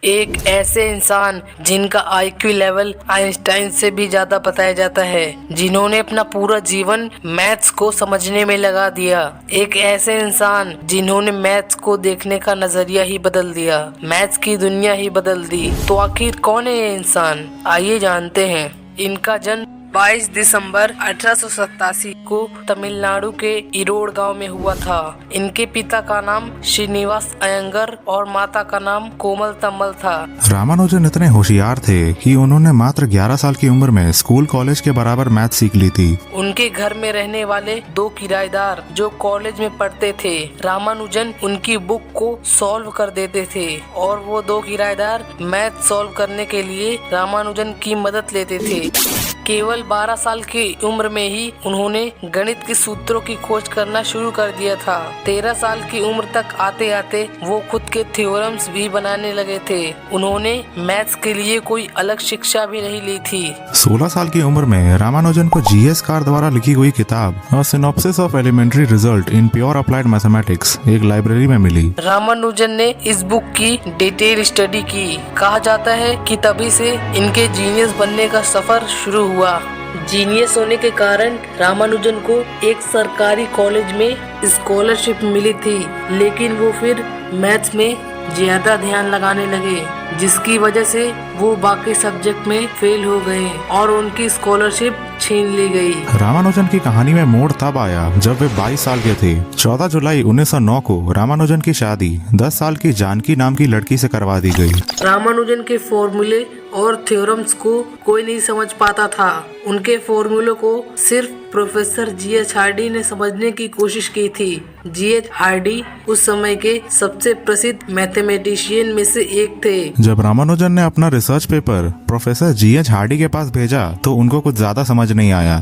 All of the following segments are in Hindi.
एक ऐसे इंसान जिनका आईक्यू लेवल आइंस्टाइन से भी ज्यादा बताया जाता है, जिन्होंने अपना पूरा जीवन मैथ्स को समझने में लगा दिया। एक ऐसे इंसान जिन्होंने मैथ्स को देखने का नजरिया ही बदल दिया, मैथ्स की दुनिया ही बदल दी। तो आखिर कौन है ये इंसान, आइए जानते हैं। इनका जन्म 22 दिसंबर 1887 को तमिलनाडु के इरोड गांव में हुआ था। इनके पिता का नाम श्रीनिवास अयंगर और माता का नाम कोमल तम्मल था। रामानुजन इतने होशियार थे कि उन्होंने मात्र 11 साल की उम्र में स्कूल कॉलेज के बराबर मैथ सीख ली थी। उनके घर में रहने वाले 2 किराएदार जो कॉलेज में पढ़ते थे, रामानुजन उनकी बुक को सॉल्व कर देते थे और वो 2 किराएदार मैथ सॉल्व करने के लिए रामानुजन की मदद लेते थे। केवल 12 साल की उम्र में ही उन्होंने गणित के सूत्रों की खोज करना शुरू कर दिया था। 13 साल की उम्र तक आते आते वो खुद के थ्योरम्स भी बनाने लगे थे। उन्होंने मैथ्स के लिए कोई अलग शिक्षा भी नहीं ली थी। 16 साल की उम्र में रामानुजन को जीएस कार द्वारा लिखी हुई किताब a synopsis of elementary result in pure applied mathematics एक लाइब्रेरी में मिली। रामानुजन ने इस बुक की डिटेल स्टडी की। कहा जाता है कि तभी से इनके जीनियस बनने का सफर शुरू हुआ। जीनियस होने के कारण रामानुजन को एक सरकारी कॉलेज में स्कॉलरशिप मिली थी, लेकिन वो फिर मैथ्स में ज्यादा ध्यान लगाने लगे, जिसकी वजह से वो बाकी सब्जेक्ट में फेल हो गए और उनकी स्कॉलरशिप छीन ली गई। रामानुजन की कहानी में मोड़ तब आया जब वे 22 साल के थे। 14 जुलाई 1909 को रामानुजन की शादी 10 साल की जानकी नाम की लड़की से करवा दी गई। रामानुजन के फॉर्मूले और थ्योरम्स को कोई नहीं समझ पाता था। उनके फॉर्मूलों को सिर्फ प्रोफेसर जीएच हार्डी ने समझने की कोशिश की थी। जीएच हार्डी उस समय के सबसे प्रसिद्ध मैथमेटिशियन में से एक थे। जब रामानुजन ने अपना research paper professor GH Hardy के पास भेजा तो उनको कुछ ज्यादा समझ नहीं आया,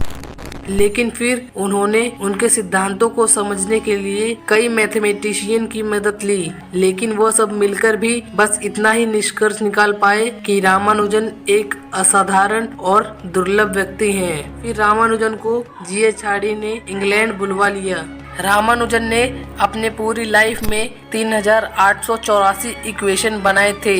लेकिन फिर उन्होंने उनके सिद्धांतों को समझने के लिए कई मैथमेटिशियन की मदद ली, लेकिन वो सब मिलकर भी बस इतना ही निष्कर्ष निकाल पाए कि रामानुजन एक असाधारण और दुर्लभ व्यक्ति हैं। फिर रामानुजन को जीएच हार्डी ने इंग्लैंड बुलवा लिया। रामानुजन ने अपने पूरी लाइफ में 3884 इक्वेशन बनाए थे।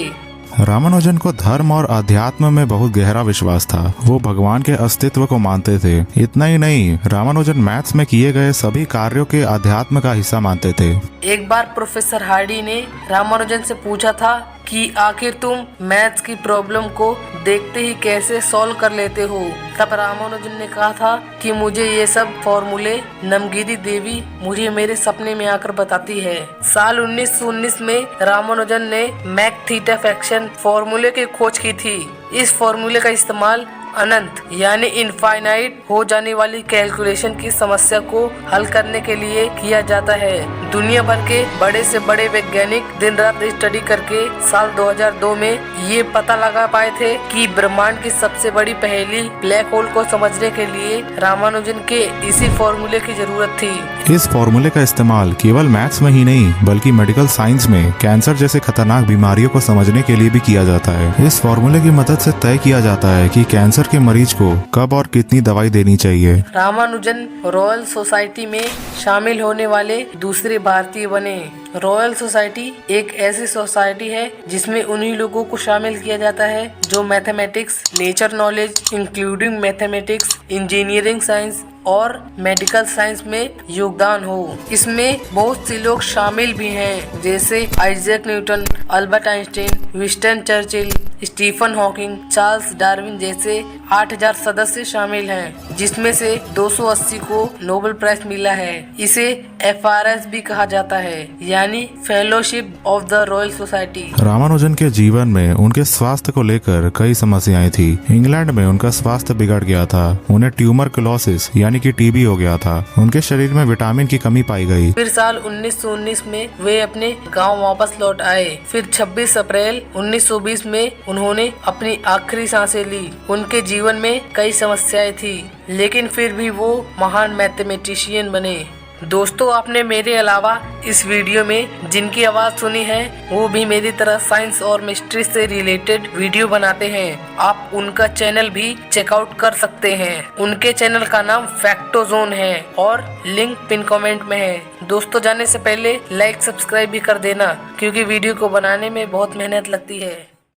रामानुजन को धर्म और अध्यात्म में बहुत गहरा विश्वास था। वो भगवान के अस्तित्व को मानते थे। इतना ही नहीं, रामानुजन मैथ्स में किए गए सभी कार्यों के अध्यात्म का हिस्सा मानते थे। एक बार प्रोफेसर हार्डी ने रामानुजन से पूछा था कि आखिर तुम मैथ्स की प्रॉब्लम को देखते ही कैसे सॉल्व कर लेते हो। तब रामानुजन ने कहा था कि मुझे ये सब फॉर्मूले नमगिरी देवी मुझे मेरे सपने में आकर बताती है। साल 1919 में रामानुजन ने मैक थीटा फ्रैक्शन फॉर्मूले की खोज की थी। इस फॉर्मूले का इस्तेमाल अनंत यानी इनफाइनाइट हो जाने वाली कैलकुलेशन की समस्या को हल करने के लिए किया जाता है। दुनिया भर के बड़े से बड़े वैज्ञानिक दिन रात स्टडी करके साल 2002 में ये पता लगा पाए थे कि ब्रह्मांड की सबसे बड़ी पहेली ब्लैक होल को समझने के लिए रामानुजन के इसी फॉर्मूले की जरूरत थी। इस फॉर्मूले का इस्तेमाल केवल मैथ्स में ही नहीं बल्कि मेडिकल साइंस में कैंसर जैसे खतरनाक बीमारियों को समझने के लिए भी किया जाता है। इस फॉर्मूले की मदद से तय किया जाता है कि कैंसर के मरीज को कब और कितनी दवाई देनी चाहिए। रामानुजन रॉयल सोसाइटी में शामिल होने वाले दूसरे भारतीय बने। रॉयल सोसाइटी एक ऐसी सोसाइटी है जिसमें उन्हीं लोगों को शामिल किया जाता है जो mathematics, nature knowledge including mathematics, engineering science और मेडिकल साइंस में योगदान हो। इसमें बहुत से लोग शामिल भी हैं, जैसे Isaac Newton, Albert Einstein, Winston Churchill, Stephen Hawking, Charles Darwin जैसे 8000 सदस्य शामिल हैं, जिसमें से 280 को नोबेल प्राइज मिला है। इसे FRS भी कहा जाता है, यानी fellowship of the royal society. Ramanujan के जीवन में उनके स्वास्थ्य को लेकर कई समस्याएं थी। इंग्लैंड में उनका स्वास्थ्य बिगड़ गया था। उन्हें ट्यूबरकुलोसिस यानी कि टीबी हो गया था। उनके शरीर में विटामिन की कमी पाई गई। फिर साल 1919 में वे अपने गांव वापस लौट आए। फिर 26 अप्रैल 1920 में उन्होंने अपनी आखिरी सांसें ली। उनके जीवन में कई समस्याएं थी, लेकिन फिर भी वो महान मैथमेटिशियन बने। दोस्तों, आपने मेरे अलावा इस वीडियो में जिनकी आवाज सुनी है वो भी मेरी तरह साइंस और मिस्ट्री से रिलेटेड वीडियो बनाते हैं। आप उनका चैनल भी चेकआउट कर सकते हैं। उनके चैनल का नाम फैक्टोजोन है और लिंक पिन कमेंट में है। दोस्तों, जाने से पहले लाइक सब्सक्राइब भी कर देना, क्योंकि वीडियो को बनाने में बहुत मेहनत लगती है।